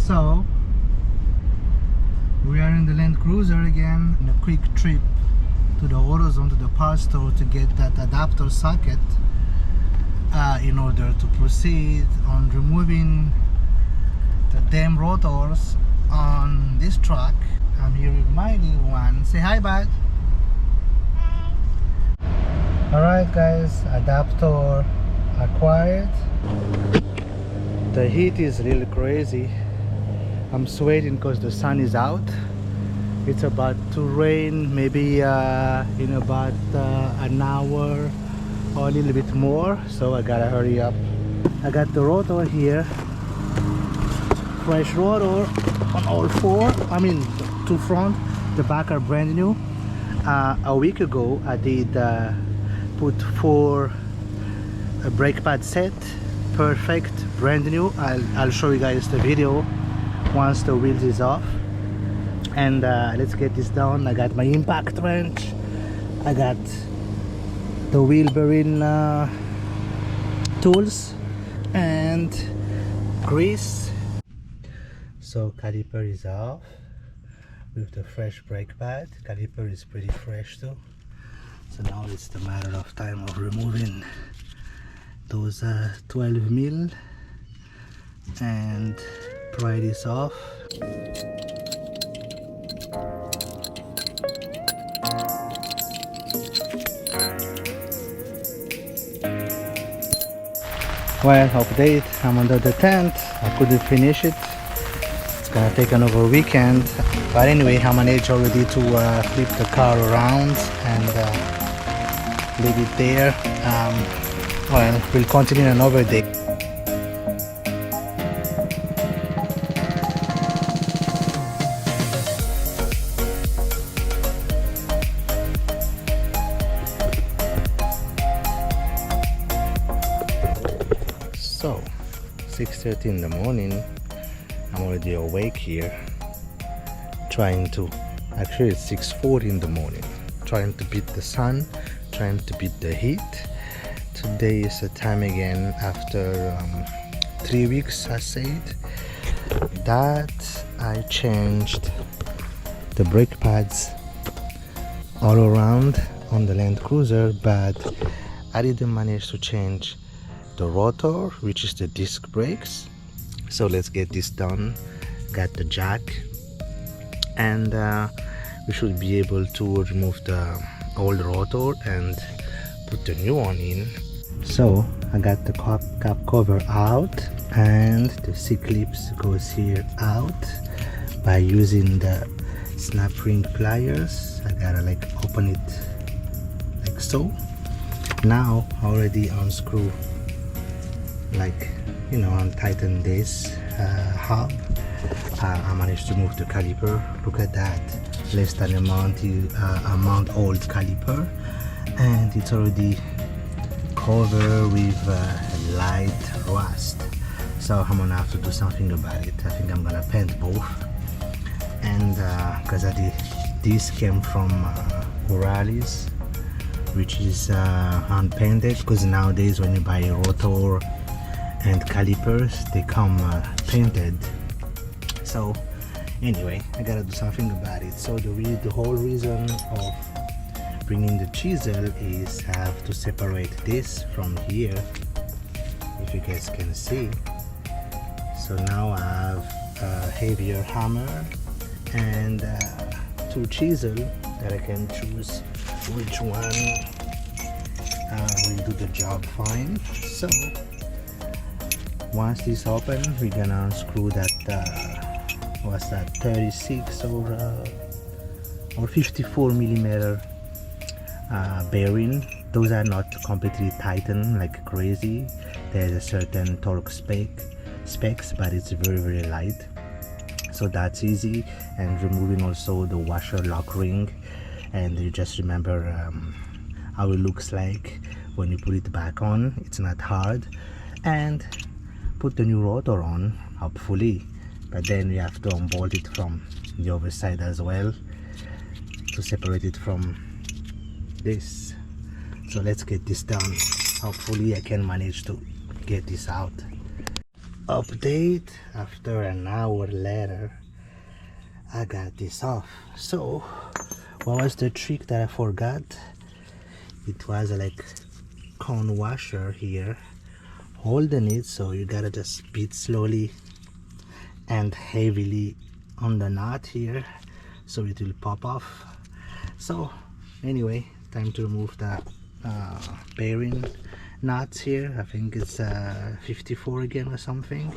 So we are in the Landcruiser again, in a quick trip to the AutoZone, to the parts store, to get that adapter socket in order to proceed on removing the damn rotors on this truck. I'm here with my little one. Say hi, bud. Hi. Alright guys, adapter acquired. The heat is really crazy. I'm sweating because the sun is out. It's about to rain, maybe in about an hour or a little bit more, so I gotta hurry up. I got the rotor here, fresh rotor on all four. I mean, two front, the back are brand new. A week ago I did put four brake pad set, perfect, brand new. I'll show you guys the video once the wheels is off. And let's get this done. I got my impact wrench, I got the wheel bearing tools and grease. So caliper is off with the fresh brake pad. Caliper is pretty fresh too. So now it's the matter of time of removing those 12 mil and pry this off. Well, update, I'm under the tent. I couldn't finish it. It's gonna take another weekend. But anyway, I managed already to flip the car around and leave it there. Well, we'll continue another day. So 6:30 in the morning, I'm already awake here, trying to, actually it's 6:40 in the morning, trying to beat the sun, trying to beat the heat. Today is the time again after 3 weeks, I said, that I changed the brake pads all around on the Landcruiser, but I didn't manage to change the rotor, which is the disc brakes. So let's get this done. Got the jack, and we should be able to remove the old rotor and put the new one in. So I got the cap cover out, and the C-clips goes here out by using the snap ring pliers. I gotta like open it like so. Now already unscrew, like, you know, untighten this hub. I managed to move the caliper. Look at that, less than a month old caliper, and it's already covered with light rust. So I'm gonna have to do something about it. I think I'm gonna paint both, and because this came from Ural's, which is unpainted, because nowadays when you buy a rotor and calipers, they come painted. So anyway, I gotta do something about it. So the whole reason of bringing the chisel is I have to separate this from here, if you guys can see. So now I have a heavier hammer and two chisels that I can choose which one will do the job fine. So once this open, we're gonna unscrew that what's that, 36 or 54 millimeter bearing. Those are not completely tightened like crazy. There's a certain torque specs, but it's very light, so that's easy. And removing also the washer lock ring, and you just remember how it looks like when you put it back on. It's not hard. And put the new rotor on, hopefully, but then you have to unbolt it from the other side as well to separate it from this. So let's get this done. Hopefully I can manage to get this out. update. After an hour later, I got this off. So what was the trick that I forgot? It was like cone washer here holding it, so you gotta just beat slowly and heavily on the knot here so it will pop off. So anyway, time to remove the bearing knots here. I think it's 54 again or something,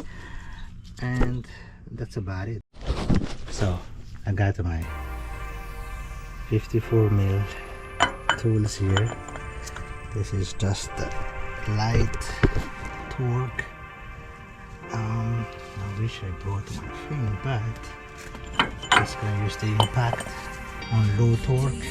and that's about it. So I got my 54 mil tools here. This is just the light torque. I wish I brought my thing, but just gonna use the impact on low torque.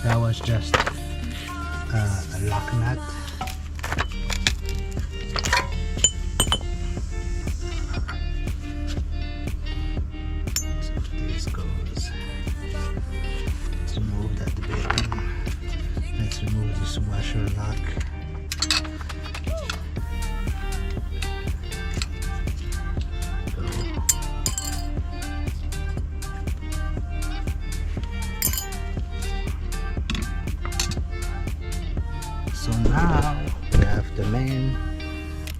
That was just a lock nut. So this goes. Let's remove that bearing. Let's remove this washer lock. So now we have the main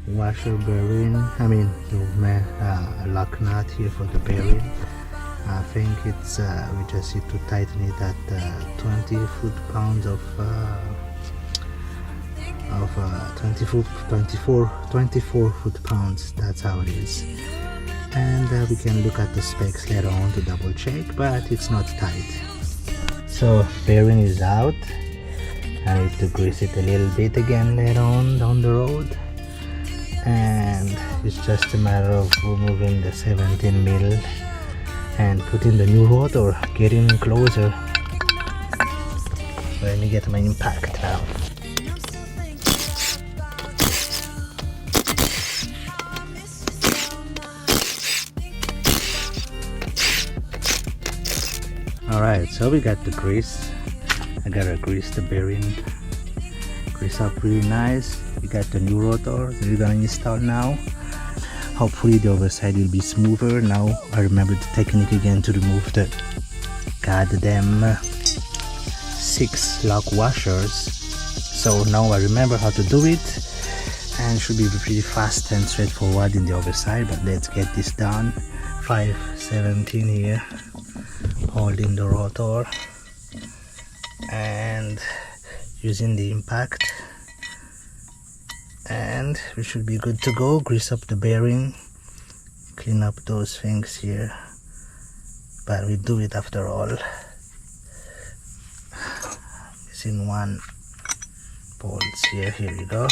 washer bearing, I mean the main lock nut here for the bearing. I think it's we just need to tighten it at 20 foot-pounds of 24 foot-pounds. That's how it is. And we can look at the specs later on to double check, but it's not tight. So bearing is out. I need to grease it a little bit again later on down the road, and it's just a matter of removing the 17 mil and putting the new rotor, getting closer. Let me get my impact now. Alright, so we got the grease. I gotta grease the bearing, grease up really nice. We got the new rotor that we're gonna install now. Hopefully the other side will be smoother. Now I remember the technique again to remove the goddamn 6 lock washers. So now I remember how to do it, and should be pretty fast and straightforward in the other side. But let's get this done. 517 here, holding the rotor and using the impact, and we should be good to go. Grease up the bearing, clean up those things here, but we do it after all. Missing one bolts here. Here we go.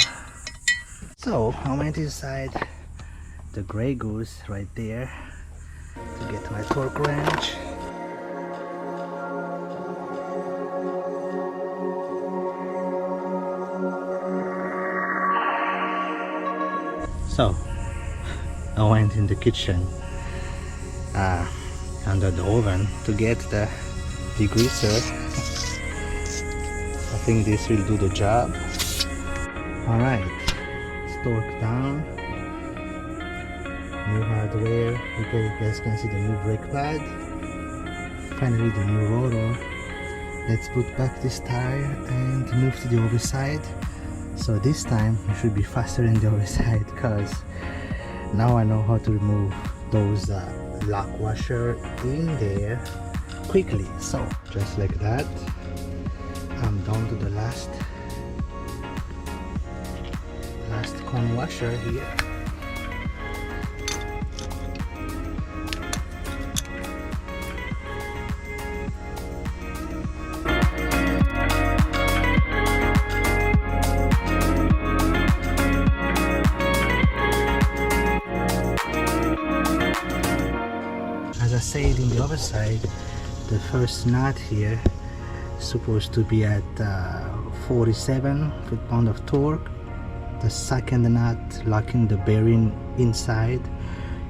So I went inside the Grey Goose right there to get my torque wrench. So I went in the kitchen under the oven to get the degreaser. I think this will do the job. Alright, it's torqued down. New hardware. You guys can see the new brake pad. Finally the new rotor. Let's put back this tire and move to the other side. So this time it should be faster in the other side, because now I know how to remove those lock washer in there quickly. So just like that, I'm down to the last cone washer here. side. The first nut here is supposed to be at 47 foot-pound of torque. The second nut locking the bearing inside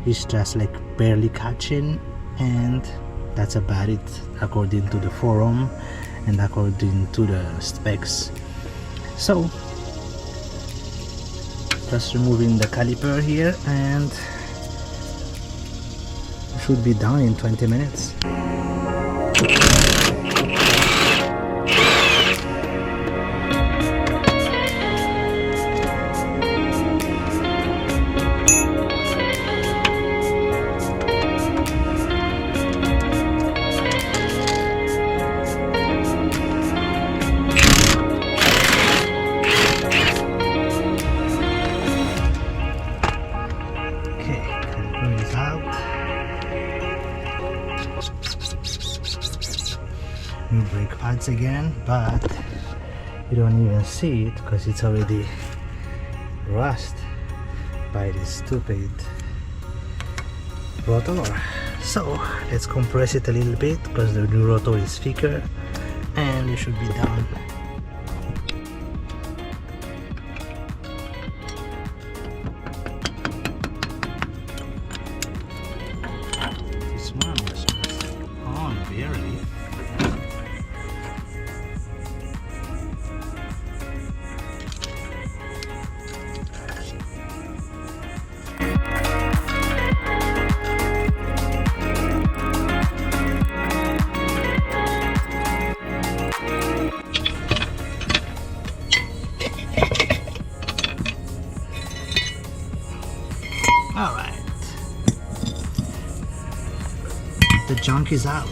is just like barely catching, and that's about it according to the forum and according to the specs. So just removing the caliper here, and it should be done in 20 minutes. New brake pads again, but you don't even see it because it's already rust by this stupid rotor. So let's compress it a little bit because the new rotor is thicker, and it should be done. This one was on barely. Alright, the junk is out.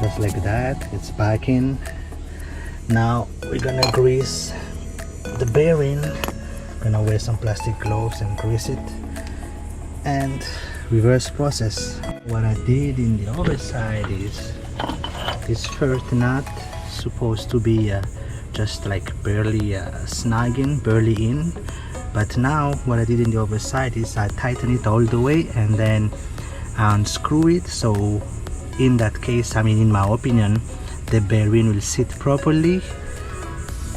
Just like that, it's back in. Now we're gonna grease the bearing. Gonna wear some plastic gloves and grease it, and reverse process. What I did in the other side is this first nut supposed to be just like barely snagging, barely in, but now what I did in the other side is I tighten it all the way and then unscrew it, so in that case, I mean, in my opinion, the bearing will sit properly.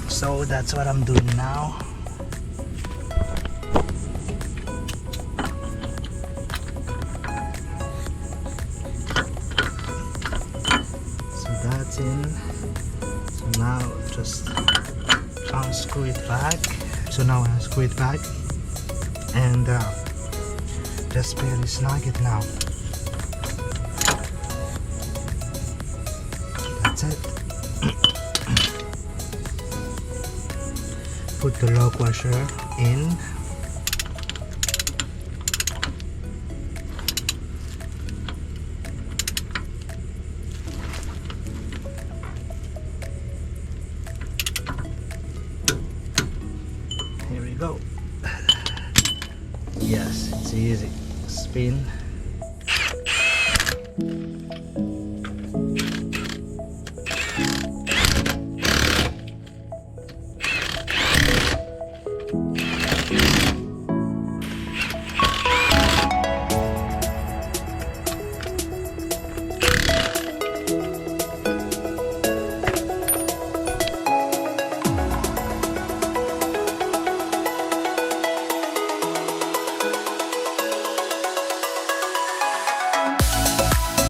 So that's what I'm doing now. So that's in. So now just unscrew it back. So now I unscrew it back and just barely snag it now. That's it. Put the lock washer in. Here we go. Yes, it's easy. Spin.